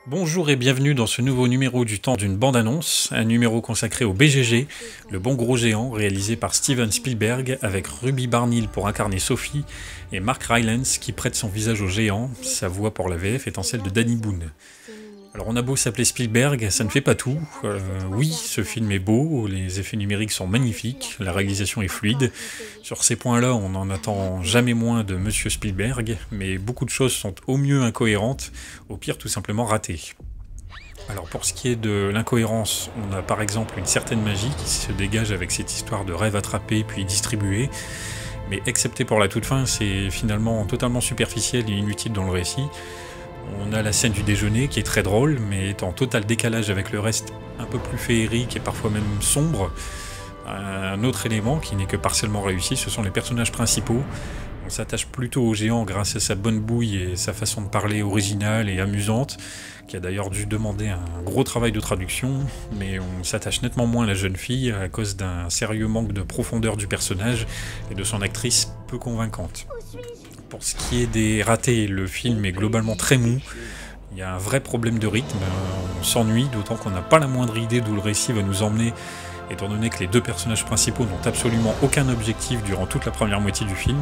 Bonjour et bienvenue dans ce nouveau numéro du temps d'une bande-annonce, un numéro consacré au BGG, le bon gros géant, réalisé par Steven Spielberg, avec Ruby Barnhill pour incarner Sophie et Mark Rylance qui prête son visage au géant, sa voix pour la VF étant celle de Danny Boone. Alors on a beau s'appeler Spielberg, ça ne fait pas tout. Oui, ce film est beau, les effets numériques sont magnifiques, la réalisation est fluide. Sur ces points-là, on n'en attend jamais moins de Monsieur Spielberg, mais beaucoup de choses sont au mieux incohérentes, au pire tout simplement ratées. Alors pour ce qui est de l'incohérence, on a par exemple une certaine magie qui se dégage avec cette histoire de rêve attrapé puis distribué, mais excepté pour la toute fin, c'est finalement totalement superficiel et inutile dans le récit. On a la scène du déjeuner qui est très drôle, mais est en total décalage avec le reste, un peu plus féerique et parfois même sombre. Un autre élément qui n'est que partiellement réussi, ce sont les personnages principaux. On s'attache plutôt au géant grâce à sa bonne bouille et sa façon de parler originale et amusante, qui a d'ailleurs dû demander un gros travail de traduction, mais on s'attache nettement moins à la jeune fille à cause d'un sérieux manque de profondeur du personnage et de son actrice peu convaincante. Pour ce qui est des ratés, le film est globalement très mou. Il y a un vrai problème de rythme, on s'ennuie, d'autant qu'on n'a pas la moindre idée d'où le récit va nous emmener, étant donné que les deux personnages principaux n'ont absolument aucun objectif durant toute la première moitié du film.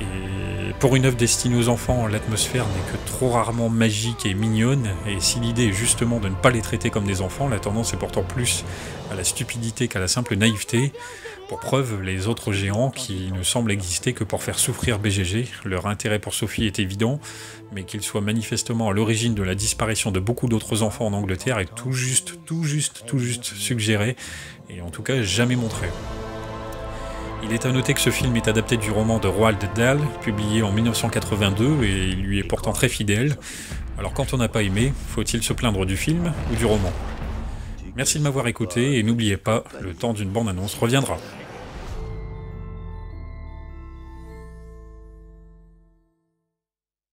Et pour une œuvre destinée aux enfants, l'atmosphère n'est que trop rarement magique et mignonne, et si l'idée est justement de ne pas les traiter comme des enfants, la tendance est pourtant plus à la stupidité qu'à la simple naïveté. Pour preuve, les autres géants qui ne semblent exister que pour faire souffrir BGG, leur intérêt pour Sophie est évident, mais qu'ils soient manifestement à l'origine de la disparition de beaucoup d'autres enfants en Angleterre est tout juste suggéré, et en tout cas jamais montré. Il est à noter que ce film est adapté du roman de Roald Dahl, publié en 1982, et il lui est pourtant très fidèle. Alors quand on n'a pas aimé, faut-il se plaindre du film ou du roman ? Merci de m'avoir écouté, et n'oubliez pas, le temps d'une bande-annonce reviendra.